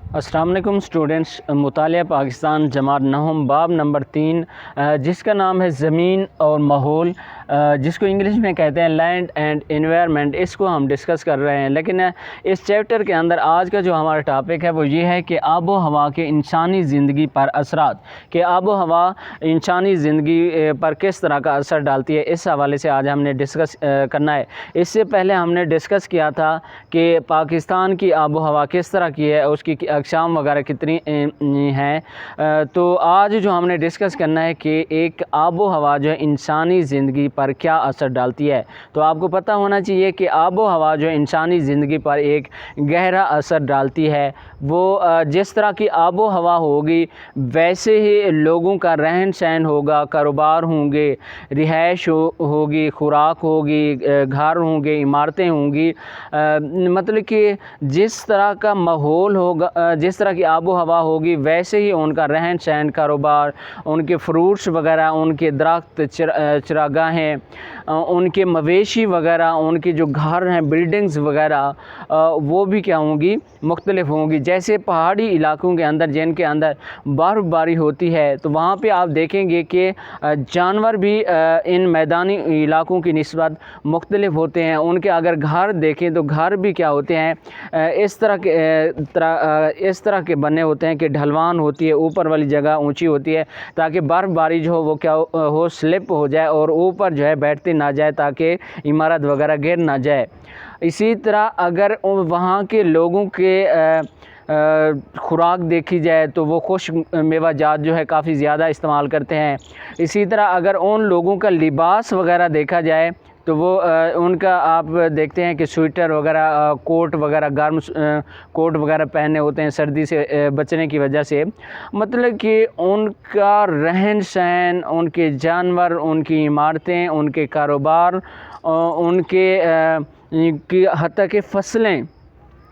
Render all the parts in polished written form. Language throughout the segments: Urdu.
السلام علیکم اسٹوڈنٹس، مطالعہ پاکستان جماعت نہم باب نمبر 3 جس کا نام ہے زمین اور ماحول، جس کو انگلش میں کہتے ہیں لینڈ اینڈ انوائرمنٹ، اس کو ہم ڈسکس کر رہے ہیں۔ لیکن اس چیپٹر کے اندر آج کا جو ہمارا ٹاپک ہے وہ یہ ہے کہ آب و ہوا کے انسانی زندگی پر اثرات، کہ آب و ہوا انسانی زندگی پر کس طرح کا اثر ڈالتی ہے، اس حوالے سے آج ہم نے ڈسکس کرنا ہے۔ اس سے پہلے ہم نے ڈسکس کیا تھا کہ پاکستان کی آب و ہوا کس طرح کی ہے، اس کی اقسام وغیرہ کتنی ہیں۔ تو آج جو ہم نے ڈسکس کرنا ہے کہ ایک آب و ہوا جو ہے انسانی زندگی پر کیا اثر ڈالتی ہے۔ تو آپ کو پتہ ہونا چاہیے کہ آب و ہوا جو انسانی زندگی پر ایک گہرا اثر ڈالتی ہے، وہ جس طرح کی آب و ہوا ہوگی ویسے ہی لوگوں کا رہن سہن ہوگا، کاروبار ہوں گے، رہائش ہوگی، خوراک ہوگی، گھر ہوں گے، عمارتیں ہوں گی۔ مطلب کہ جس طرح کا ماحول ہوگا، جس طرح کی آب و ہوا ہوگی ویسے ہی ان کا رہن سہن، کاروبار، ان کے فروٹس وغیرہ، ان کے درخت، چراگاہیں، ان کے مویشی وغیرہ، ان کے جو گھر ہیں، بلڈنگز وغیرہ، وہ بھی کیا ہوں گی، مختلف ہوں گی۔ جیسے پہاڑی علاقوں کے اندر جن کے اندر برف باری ہوتی ہے تو وہاں پہ آپ دیکھیں گے کہ جانور بھی ان میدانی علاقوں کی نسبت مختلف ہوتے ہیں۔ ان کے اگر گھر دیکھیں تو گھر بھی کیا ہوتے ہیں، اس طرح کے بنے ہوتے ہیں کہ ڈھلوان ہوتی ہے، اوپر والی جگہ اونچی ہوتی ہے تاکہ برف باری جو ہو وہ کیا ہو، سلپ ہو جائے اور اوپر جو ہے بیٹھتے نہ جائے تاکہ عمارت وغیرہ گر نہ جائے۔ اسی طرح اگر وہاں کے لوگوں کے خوراک دیکھی جائے تو وہ خشک میوہ جات جو ہے کافی زیادہ استعمال کرتے ہیں۔ اسی طرح اگر ان لوگوں کا لباس وغیرہ دیکھا جائے تو وہ ان کا آپ دیکھتے ہیں کہ سویٹر وغیرہ، کوٹ وغیرہ، گرم کوٹ وغیرہ پہنے ہوتے ہیں سردی سے بچنے کی وجہ سے۔ مطلب کہ ان کا رہن سہن، ان کے جانور، ان کی عمارتیں، ان کے کاروبار، ان کے حتیٰ کہ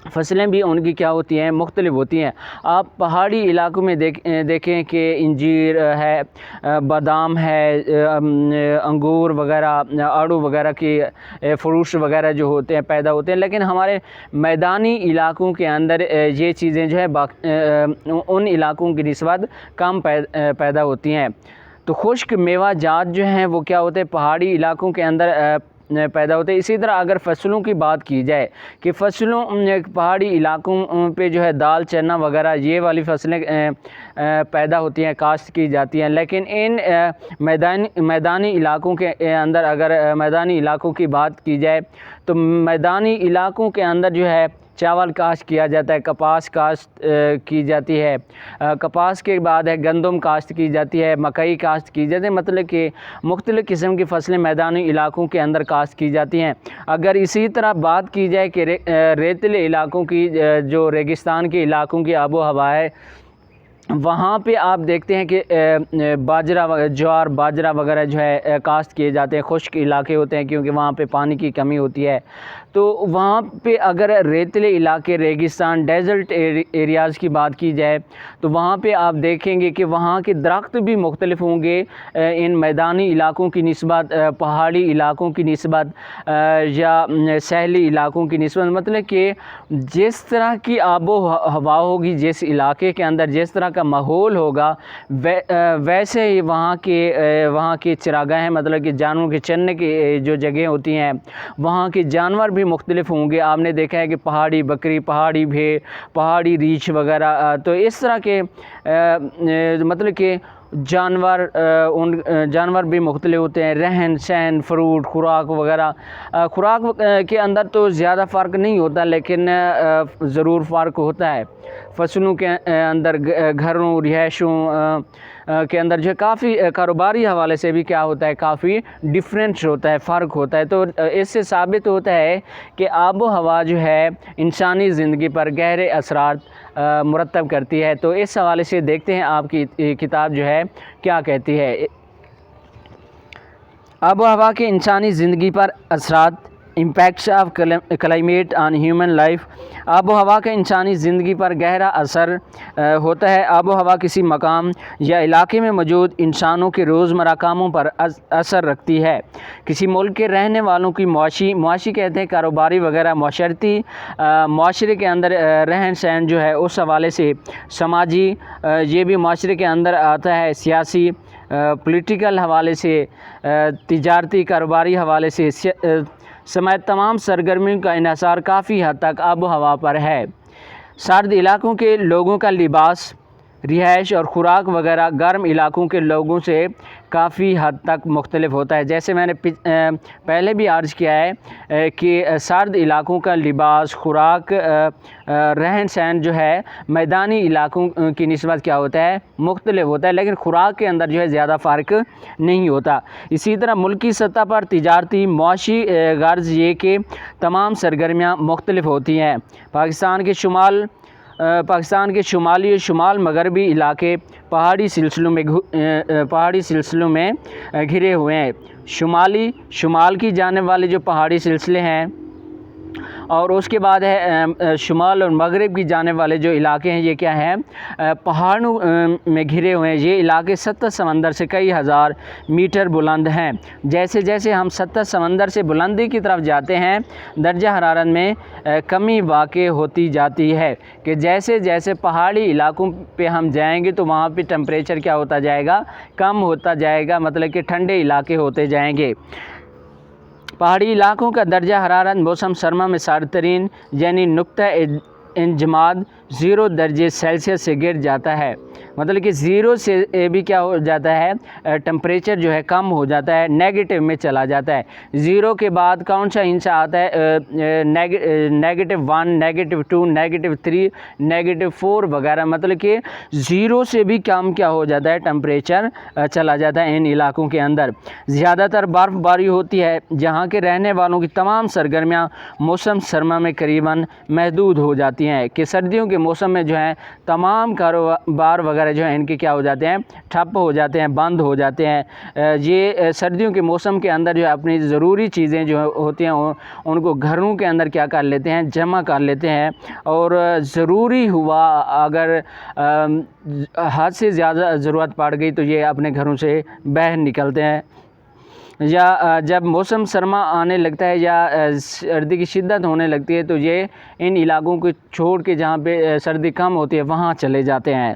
فصلیں بھی ان کی کیا ہوتی ہیں، مختلف ہوتی ہیں۔ آپ پہاڑی علاقوں میں دیکھیں کہ انجیر ہے، بادام ہے، انگور وغیرہ، آڑو وغیرہ کی فروٹس وغیرہ جو ہوتے ہیں پیدا ہوتے ہیں، لیکن ہمارے میدانی علاقوں کے اندر یہ چیزیں جو ہے ان علاقوں کی نسبت کم پیدا ہوتی ہیں۔ تو خشک میوہ جات جو ہیں وہ کیا ہوتے ہیں، پہاڑی علاقوں کے اندر پیدا ہوتے ہیں۔ اسی طرح اگر فصلوں کی بات کی جائے کہ فصلوں پہاڑی علاقوں پہ جو ہے دال، چنا وغیرہ یہ والی فصلیں پیدا ہوتی ہیں، کاشت کی جاتی ہیں، لیکن ان میدانی علاقوں کے اندر اگر میدانی علاقوں کی بات کی جائے تو میدانی علاقوں کے اندر جو ہے چاول کاشت کیا جاتا ہے، کپاس کاشت کی جاتی ہے، کپاس کے بعد ہے گندم کاشت کی جاتی ہے، مکئی کاشت کی جاتی ہے۔ مطلب کہ مختلف قسم کی فصلیں میدانی علاقوں کے اندر کاشت کی جاتی ہیں۔ اگر اسی طرح بات کی جائے کہ ریتلے علاقوں کی، جو ریگستان کے علاقوں کی آب و ہوا ہے، وہاں پہ آپ دیکھتے ہیں کہ جوار باجرہ وغیرہ جو ہے کاشت کیے جاتے ہیں۔ خشک علاقے ہوتے ہیں کیونکہ وہاں پہ پانی کی کمی ہوتی ہے، تو وہاں پہ اگر ریتلے علاقے، ریگستان، ڈیزرٹ ایریاز کی بات کی جائے تو وہاں پہ آپ دیکھیں گے کہ وہاں کے درخت بھی مختلف ہوں گے ان میدانی علاقوں کی نسبت، پہاڑی علاقوں کی نسبت یا ساحلی علاقوں کی نسبت۔ مطلب کہ جس طرح کی آب و ہوا ہوگی، جس علاقے کے اندر جس طرح کا ماحول ہوگا ویسے ہی وہاں کے چراگاہیں، مطلب کہ جانوروں کے چرنے کی جو جگہیں ہوتی ہیں وہاں کے جانور بھی مختلف ہوں گے۔ آپ نے دیکھا ہے کہ پہاڑی بکری، پہاڑی بھیڑ، پہاڑی ریچھ وغیرہ، تو اس طرح کے مطلب کہ جانور بھی مختلف ہوتے ہیں۔ رہن سہن، فروٹ، خوراک وغیرہ، خوراک کے اندر تو زیادہ فرق نہیں ہوتا لیکن ضرور فرق ہوتا ہے۔ فصلوں کے اندر، گھروں، رہائشوں کے اندر جو ہے کافی کاروباری حوالے سے بھی کیا ہوتا ہے، کافی ڈفرینس ہوتا ہے، فرق ہوتا ہے۔ تو اس سے ثابت ہوتا ہے کہ آب و ہوا جو ہے انسانی زندگی پر گہرے اثرات مرتب کرتی ہے۔ تو اس حوالے سے دیکھتے ہیں آپ کی کتاب جو ہے کیا کہتی ہے۔ آب و ہوا کے انسانی زندگی پر اثرات impacts of climate on human life, آب و ہوا کا انسانی زندگی پر گہرا اثر ہوتا ہے۔ آب و ہوا کسی مقام یا علاقے میں موجود انسانوں کے روزمرہ کاموں پر اثر رکھتی ہے۔ کسی ملک کے رہنے والوں کی معاشی کہتے ہیں کاروباری وغیرہ معاشرتی معاشرے کے اندر رہن سہن جو ہے اس حوالے سے، سماجی یہ بھی معاشرے کے اندر آتا ہے، سیاسی پولیٹیکل حوالے سے، تجارتی کاروباری حوالے سے سمیت تمام سرگرمیوں کا انحصار کافی حد تک آب و ہوا پر ہے۔ سرد علاقوں کے لوگوں کا لباس، رہائش اور خوراک وغیرہ گرم علاقوں کے لوگوں سے کافی حد تک مختلف ہوتا ہے۔ جیسے میں نے پہلے بھی عرض کیا ہے کہ سرد علاقوں کا لباس، خوراک، رہن سہن جو ہے میدانی علاقوں کی نسبت کیا ہوتا ہے، مختلف ہوتا ہے، لیکن خوراک کے اندر جو ہے زیادہ فرق نہیں ہوتا۔ اسی طرح ملکی سطح پر تجارتی معاشی غرض یہ کہ تمام سرگرمیاں مختلف ہوتی ہیں۔ پاکستان کے شمالی اور شمال مغربی علاقے پہاڑی سلسلوں میں گھرے ہوئے ہیں۔ شمال کی جانب والے جو پہاڑی سلسلے ہیں، اور اس کے بعد ہے شمال اور مغرب کی جانب والے جو علاقے ہیں، یہ کیا ہیں، پہاڑوں میں گھرے ہوئے ہیں۔ یہ علاقے سطح سمندر سے کئی ہزار میٹر بلند ہیں۔ جیسے جیسے ہم سطح سمندر سے بلندی کی طرف جاتے ہیں، درجہ حرارت میں کمی واقع ہوتی جاتی ہے، کہ جیسے جیسے پہاڑی علاقوں پہ ہم جائیں گے تو وہاں پہ ٹمپریچر کیا ہوتا جائے گا، کم ہوتا جائے گا، مطلب کہ ٹھنڈے علاقے ہوتے جائیں گے۔ پہاڑی علاقوں کا درجہ حرارت موسم سرما میں سرد ترین یعنی نقطہ انجماد 0 درجے سیلسیس سے گر جاتا ہے، مطلب کہ 0 سے بھی کیا ہو جاتا ہے، ٹمپریچر جو ہے کم ہو جاتا ہے، نیگیٹو میں چلا جاتا ہے۔ 0 کے بعد کون سا انچ آتا ہے، -1، -2، -3، -4 وغیرہ، مطلب کہ 0 سے بھی کم کیا ہو جاتا ہے، ٹمپریچر چلا جاتا ہے ان علاقوں کے اندر۔ زیادہ تر برف باری ہوتی ہے، جہاں کے رہنے والوں کی تمام سرگرمیاں موسم سرما میں قریباً محدود ہو جاتی ہیں، کہ سردیوں کے موسم میں جو ہے تمام کاروبار وغیرہ جو ہیں ان کے کیا ہو جاتے ہیں، ٹھپ ہو جاتے ہیں، بند ہو جاتے ہیں۔ یہ سردیوں کے موسم کے اندر جو ہے اپنی ضروری چیزیں جو ہوتی ہیں ان کو گھروں کے اندر کیا کر لیتے ہیں، جمع کر لیتے ہیں، اور ضروری ہوا اگر حد سے زیادہ ضرورت پڑ گئی تو یہ اپنے گھروں سے باہر نکلتے ہیں۔ یا جب موسم سرما آنے لگتا ہے یا سردی کی شدت ہونے لگتی ہے تو یہ ان علاقوں کو چھوڑ کے جہاں پہ سردی کم ہوتی ہے وہاں چلے جاتے ہیں۔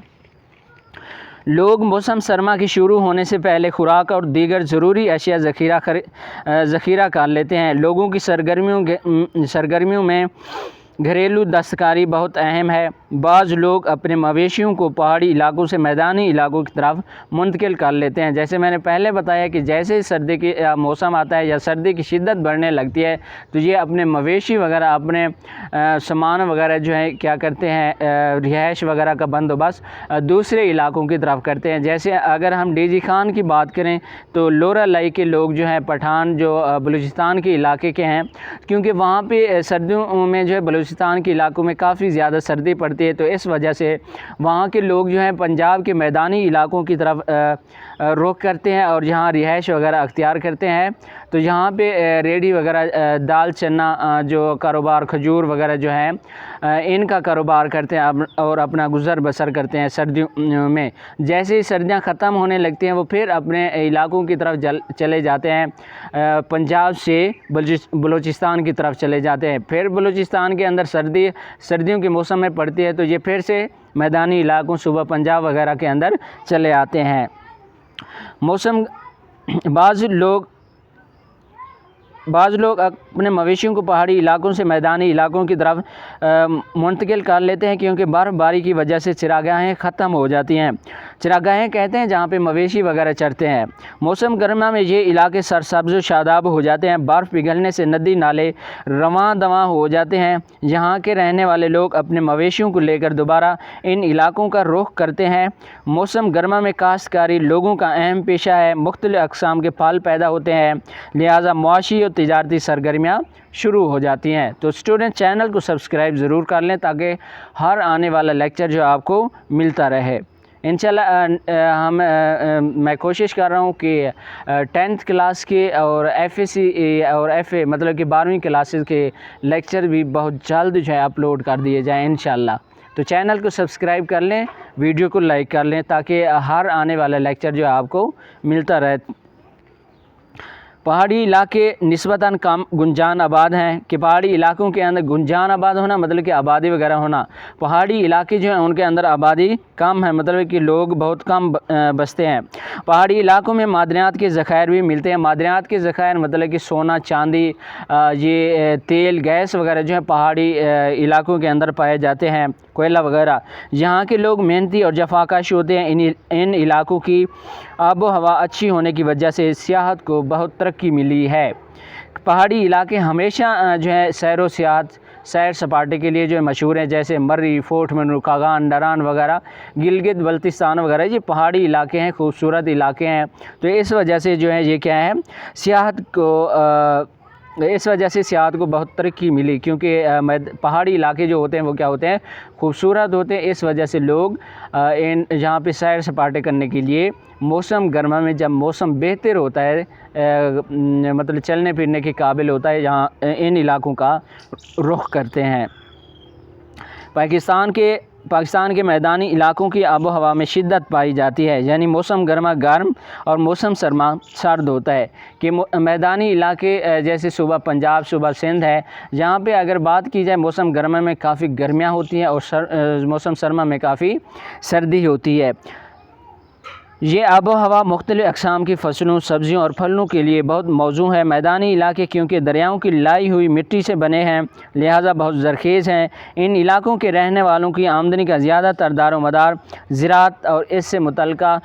لوگ موسم سرما کی شروع ہونے سے پہلے خوراک اور دیگر ضروری اشیاء ذخیرہ کر لیتے ہیں۔ لوگوں کی سرگرمیوں میں گھریلو دستکاری بہت اہم ہے۔ بعض لوگ اپنے مویشیوں کو پہاڑی علاقوں سے میدانی علاقوں کی طرف منتقل کر لیتے ہیں۔ جیسے میں نے پہلے بتایا کہ جیسے سردی کی موسم آتا ہے یا سردی کی شدت بڑھنے لگتی ہے تو یہ اپنے مویشی وغیرہ، اپنے سامان وغیرہ جو ہے کیا کرتے ہیں، رہائش وغیرہ کا بندوبست دوسرے علاقوں کی طرف کرتے ہیں۔ جیسے اگر ہم ڈی جی خان کی بات کریں تو لورا لائی کے لوگ جو ہیں، پٹھان جو بلوچستان کے علاقے کے ہیں، کیونکہ وہاں پہ سردیوں میں جو ہے بلوچستان کے علاقوں میں کافی زیادہ سردی پڑتی ہے، تو اس وجہ سے وہاں کے لوگ جو ہیں پنجاب کے میدانی علاقوں کی طرف رخ کرتے ہیں اور یہاں رہائش وغیرہ اختیار کرتے ہیں۔ تو یہاں پہ ریڑھی وغیرہ، دال چنا جو کاروبار، کھجور وغیرہ جو ہیں ان کا کاروبار کرتے ہیں اور اپنا گزر بسر کرتے ہیں سردیوں میں۔ جیسے ہی سردیاں ختم ہونے لگتی ہیں وہ پھر اپنے علاقوں کی طرف چلے جاتے ہیں، پنجاب سے بلوچستان کی طرف چلے جاتے ہیں۔ پھر بلوچستان کے اندر سردیوں کے موسم میں پڑتی ہے تو یہ پھر سے میدانی علاقوں، صوبہ پنجاب وغیرہ کے اندر چلے آتے ہیں۔ بعض لوگ اپنے مویشیوں کو پہاڑی علاقوں سے میدانی علاقوں کی طرف منتقل کر لیتے ہیں، کیونکہ برف باری کی وجہ سے چراگاہیں ختم ہو جاتی ہیں۔ چراگاہیں کہتے ہیں جہاں پہ مویشی وغیرہ چرتے ہیں۔ موسم گرما میں یہ علاقے سرسبز و شاداب ہو جاتے ہیں، برف پگھلنے سے ندی نالے رواں دواں ہو جاتے ہیں۔ یہاں کے رہنے والے لوگ اپنے مویشیوں کو لے کر دوبارہ ان علاقوں کا رخ کرتے ہیں۔ موسم گرما میں کاشتکاری لوگوں کا اہم پیشہ ہے، مختلف اقسام کے پھل پیدا ہوتے ہیں، لہٰذا معاشی اور تجارتی سرگرمیاں شروع ہو جاتی ہیں۔ تو اسٹوڈنٹ چینل کو سبسکرائب ضرور کر لیں تاکہ ہر آنے والا لیکچر جو آپ کو ملتا رہے۔ انشاءاللہ میں کوشش کر رہا ہوں کہ 10th کلاس کے اور FSC اور FA مطلب کہ 12ویں کلاسز کے لیکچر بھی بہت جلد جو ہے اپلوڈ کر دیے جائیں انشاءاللہ۔ تو چینل کو سبسکرائب کر لیں، ویڈیو کو لائک کر لیں تاکہ ہر آنے والا لیکچر جو ہے آپ کو ملتا رہے۔ پہاڑی علاقے نسبتاً کم گنجان آباد ہیں کہ پہاڑی علاقوں کے اندر گنجان آباد ہونا مطلب کہ آبادی وغیرہ ہونا، پہاڑی علاقے جو ہیں ان کے اندر آبادی کم ہے مطلب کہ لوگ بہت کم بستے ہیں۔ پہاڑی علاقوں میں معدنیات کے ذخائر بھی ملتے ہیں۔ معدنیات کے ذخائر مطلب کہ سونا، چاندی، یہ تیل، گیس وغیرہ جو ہے پہاڑی علاقوں کے اندر پائے جاتے ہیں، کوئلہ وغیرہ۔ یہاں کے لوگ محنتی اور جفاکش ہوتے ہیں۔ ان علاقوں کی آب و ہوا اچھی ہونے کی وجہ سے سیاحت کو بہت ترقی ملی ہے۔ پہاڑی علاقے ہمیشہ جو ہے سیر سپاٹے کے لیے جو ہے مشہور ہیں، جیسے مری، فورٹ منرو، کاغان، ڈران وغیرہ، گلگت بلتستان وغیرہ، یہ پہاڑی علاقے ہیں، خوبصورت علاقے ہیں۔ تو اس وجہ سے جو ہے یہ کیا ہے، اس وجہ سے سیاحت کو بہت ترقی ملی، کیونکہ پہاڑی علاقے جو ہوتے ہیں وہ کیا ہوتے ہیں، خوبصورت ہوتے ہیں۔ اس وجہ سے لوگ جہاں پہ سیر سپاٹے کرنے کے لیے موسم گرما میں جب موسم بہتر ہوتا ہے مطلب چلنے پھرنے کے قابل ہوتا ہے، جہاں ان علاقوں کا رخ کرتے ہیں۔ پاکستان کے میدانی علاقوں کی آب و ہوا میں شدت پائی جاتی ہے، یعنی موسم گرما گرم اور موسم سرما سرد ہوتا ہے۔ کہ میدانی علاقے جیسے صوبہ پنجاب، صوبہ سندھ ہے، جہاں پہ اگر بات کی جائے موسم گرما میں کافی گرمیاں ہوتی ہیں اور موسم سرما میں کافی سردی ہوتی ہے۔ یہ آب و ہوا مختلف اقسام کی فصلوں، سبزیوں اور پھلوں کے لیے بہت موزوں ہے۔ میدانی علاقے کیونکہ دریاؤں کی لائی ہوئی مٹی سے بنے ہیں لہٰذا بہت زرخیز ہیں۔ ان علاقوں کے رہنے والوں کی آمدنی کا زیادہ تر دار و مدار زراعت اور اس سے متعلقہ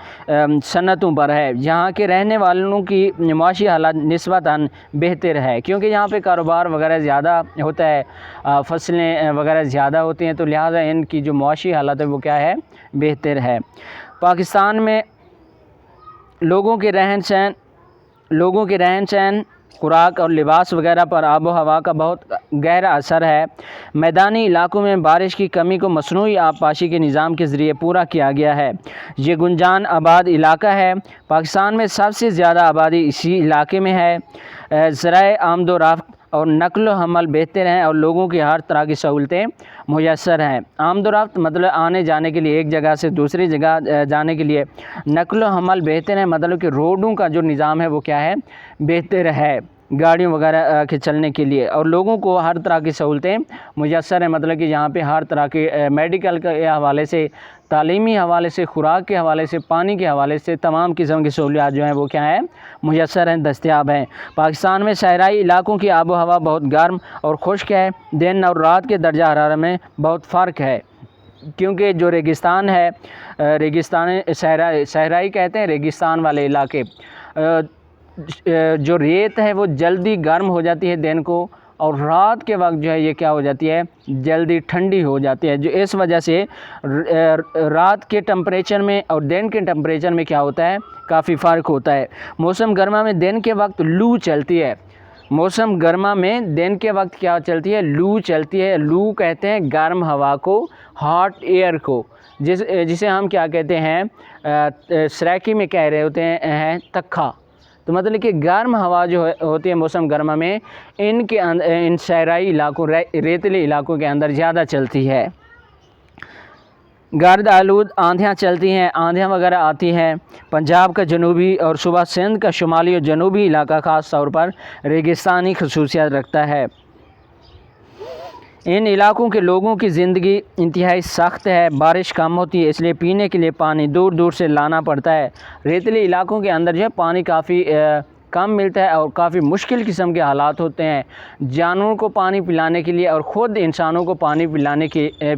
صنعتوں پر ہے۔ یہاں کے رہنے والوں کی معاشی حالت نسبتاً بہتر ہے، کیونکہ یہاں پہ کاروبار وغیرہ زیادہ ہوتا ہے، فصلیں وغیرہ زیادہ ہوتی ہیں، تو لہٰذا ان کی جو معاشی حالت ہے وہ کیا ہے، بہتر ہے۔ پاکستان میں لوگوں کے رہن سہن، خوراک اور لباس وغیرہ پر آب و ہوا کا بہت گہرا اثر ہے۔ میدانی علاقوں میں بارش کی کمی کو مصنوعی آب پاشی کے نظام کے ذریعے پورا کیا گیا ہے۔ یہ گنجان آباد علاقہ ہے۔ پاکستان میں سب سے زیادہ آبادی اسی علاقے میں ہے۔ ذرائع آمد و رفت اور نقل و حمل بہتر ہیں اور لوگوں کی ہر طرح کی سہولتیں میسر ہیں۔ آمد و رفت مطلب آنے جانے کے لیے ایک جگہ سے دوسری جگہ جانے کے لیے، نقل و حمل بہتر ہے مطلب کہ روڈوں کا جو نظام ہے وہ کیا ہے، بہتر ہے گاڑیوں وغیرہ کے چلنے کے لیے، اور لوگوں کو ہر طرح کی سہولتیں میسر ہیں مطلب کہ یہاں پہ ہر طرح کے میڈیکل کے حوالے سے، تعلیمی حوالے سے، خوراک کے حوالے سے، پانی کے حوالے سے تمام قسم کی سہولیات جو ہیں وہ کیا ہیں، میسر ہیں، دستیاب ہیں۔ پاکستان میں صحرائی علاقوں کی آب و ہوا بہت گرم اور خشک ہے۔ دن اور رات کے درجہ حرارت میں بہت فرق ہے، کیونکہ جو ریگستان ہے، صحرائی کہتے ہیں ریگستان والے علاقے، جو ریت ہے وہ جلدی گرم ہو جاتی ہے دن کو، اور رات کے وقت جو ہے یہ کیا ہو جاتی ہے، جلدی ٹھنڈی ہو جاتی ہے۔ جو اس وجہ سے رات کے ٹمپریچر میں اور دن کے ٹمپریچر میں کیا ہوتا ہے، کافی فرق ہوتا ہے۔ موسم گرما میں دن کے وقت لو چلتی ہے۔ موسم گرما میں دن کے وقت کیا چلتی ہے، لو چلتی ہے۔ لو کہتے ہیں گرم ہوا کو، ہاٹ ایئر کو، جسے ہم کیا کہتے ہیں، سریکی میں کہہ رہے ہوتے ہیں تکھا۔ تو مطلب کہ گرم ہوا جو ہوتی ہے موسم گرما میں ان صحرائی علاقوں، ریتیلے علاقوں کے اندر زیادہ چلتی ہے۔ گرد آلود آندھیاں چلتی ہیں، آندھیاں وغیرہ آتی ہیں۔ پنجاب کا جنوبی اور صوبہ سندھ کا شمالی اور جنوبی علاقہ خاص طور پر ریگستانی خصوصیت رکھتا ہے۔ ان علاقوں کے لوگوں کی زندگی انتہائی سخت ہے، بارش کم ہوتی ہے، اس لیے پینے کے لیے پانی دور دور سے لانا پڑتا ہے۔ ریتیلے علاقوں کے اندر جو ہے پانی کافی کم ملتا ہے اور کافی مشکل قسم کے حالات ہوتے ہیں جانوروں کو پانی پلانے کے لیے، اور خود انسانوں کو پانی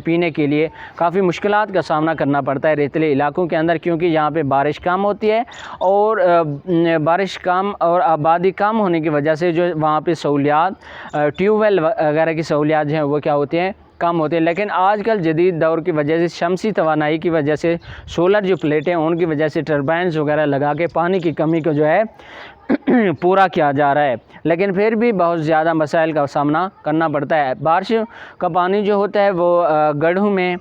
پینے کے لیے کافی مشکلات کا سامنا کرنا پڑتا ہے ریتیلے علاقوں کے اندر، کیونکہ یہاں پہ بارش کم ہوتی ہے، اور بارش کم اور آبادی کم ہونے کی وجہ سے جو وہاں پہ سہولیات، ٹیوب ویل وغیرہ کی سہولیات جو ہیں وہ کیا ہوتی ہیں، کم ہوتے ہیں۔ لیکن آج کل جدید دور کی وجہ سے، شمسی توانائی کی وجہ سے، سولر جو پلیٹیں ان کی وجہ سے ٹربائنز وغیرہ لگا کے پانی کی کمی کو جو ہے پورا کیا جا رہا ہے، لیکن پھر بھی بہت زیادہ مسائل کا سامنا کرنا پڑتا ہے۔ بارش کا پانی جو ہوتا ہے وہ گڑھوں میں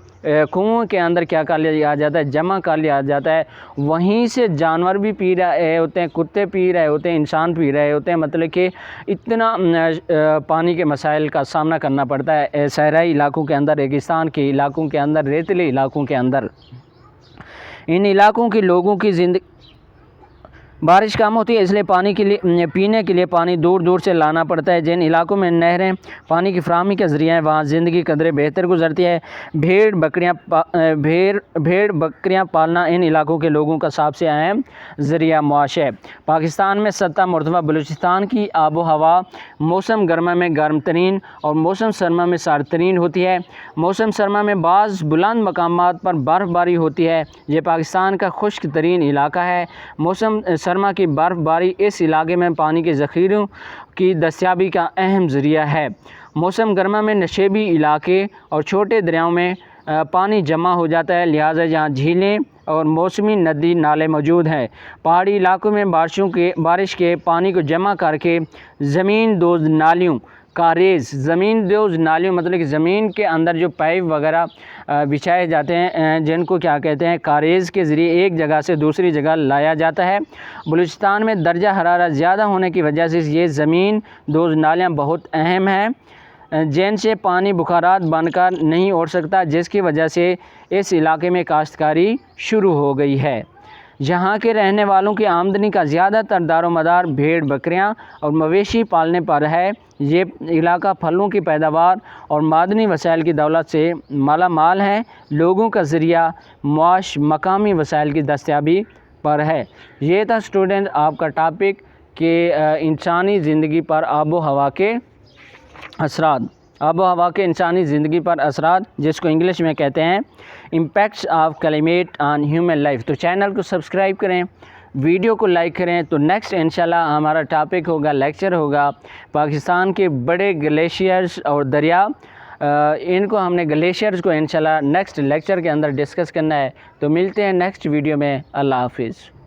کنوؤں کے اندر کیا کر لیا جاتا ہے، جمع کر لیا جاتا ہے، وہیں سے جانور بھی پی رہے ہوتے ہیں، کتے پی رہے ہوتے ہیں، انسان پی رہے ہوتے ہیں، مطلب کہ اتنا پانی کے مسائل کا سامنا کرنا پڑتا ہے صحرائی علاقوں کے اندر، ریگستان کے علاقوں کے اندر، ریتیلے علاقوں کے اندر۔ ان علاقوں کے لوگوں کی زندگی، بارش کم ہوتی ہے اس لیے پانی کے لیے، پینے کے لیے پانی دور دور سے لانا پڑتا ہے۔ جن علاقوں میں نہریں پانی کی فراہمی کا ذریعہ ہیں وہاں زندگی قدرے بہتر گزرتی ہے۔ بھیڑ بکریاں پالنا ان علاقوں کے لوگوں کا سب سے اہم ذریعہ معاش ہے۔ پاکستان میں 7 مرتبہ بلوچستان کی آب و ہوا موسم گرما میں گرم ترین اور موسم سرما میں سرد ترین ہوتی ہے۔ موسم سرما میں بعض بلند مقامات پر برف باری ہوتی ہے۔ یہ پاکستان کا خشک ترین علاقہ ہے۔ موسم سرما کی برف باری اس علاقے میں پانی کے ذخیروں کی دستیابی کا اہم ذریعہ ہے۔ موسم گرما میں نشیبی علاقے اور چھوٹے دریاؤں میں پانی جمع ہو جاتا ہے، لہٰذا یہاں جھیلیں اور موسمی ندی نالے موجود ہیں۔ پہاڑی علاقوں میں بارش کے پانی کو جمع کر کے زمین دوز نالیوں کاریز، زمین دوز نالیوں مطلب کہ زمین کے اندر جو پائپ وغیرہ بچھائے جاتے ہیں جن کو کیا کہتے ہیں کاریز کے ذریعے ایک جگہ سے دوسری جگہ لایا جاتا ہے۔ بلوچستان میں درجہ حرارت زیادہ ہونے کی وجہ سے یہ زمین دوز نالیاں بہت اہم ہیں جن سے پانی بخارات بن کر نہیں اڑ سکتا، جس کی وجہ سے اس علاقے میں کاشتکاری شروع ہو گئی ہے۔ یہاں کے رہنے والوں کی آمدنی کا زیادہ تر دار و مدار بھیڑ بکریاں اور مویشی پالنے پر ہے۔ یہ علاقہ پھلوں کی پیداوار اور معدنی وسائل کی دولت سے مالا مال ہے۔ لوگوں کا ذریعہ معاش مقامی وسائل کی دستیابی پر ہے۔ یہ تھا اسٹوڈنٹ آپ کا ٹاپک کہ انسانی زندگی پر آب و ہوا کے اثرات، آب و ہوا کے انسانی زندگی پر اثرات، جس کو انگلش میں کہتے ہیں impacts of climate on human life. تو چینل کو سبسکرائب کریں، ویڈیو کو لائک کریں۔ تو نیکسٹ انشاءاللہ ہمارا ٹاپک ہوگا، لیکچر ہوگا پاکستان کے بڑے گلیشیئرز اور دریا، ان کو ہم نے گلیشیئرز کو انشاءاللہ نیکسٹ لیکچر کے اندر ڈسکس کرنا ہے۔ تو ملتے ہیں نیکسٹ ویڈیو میں۔ اللہ حافظ۔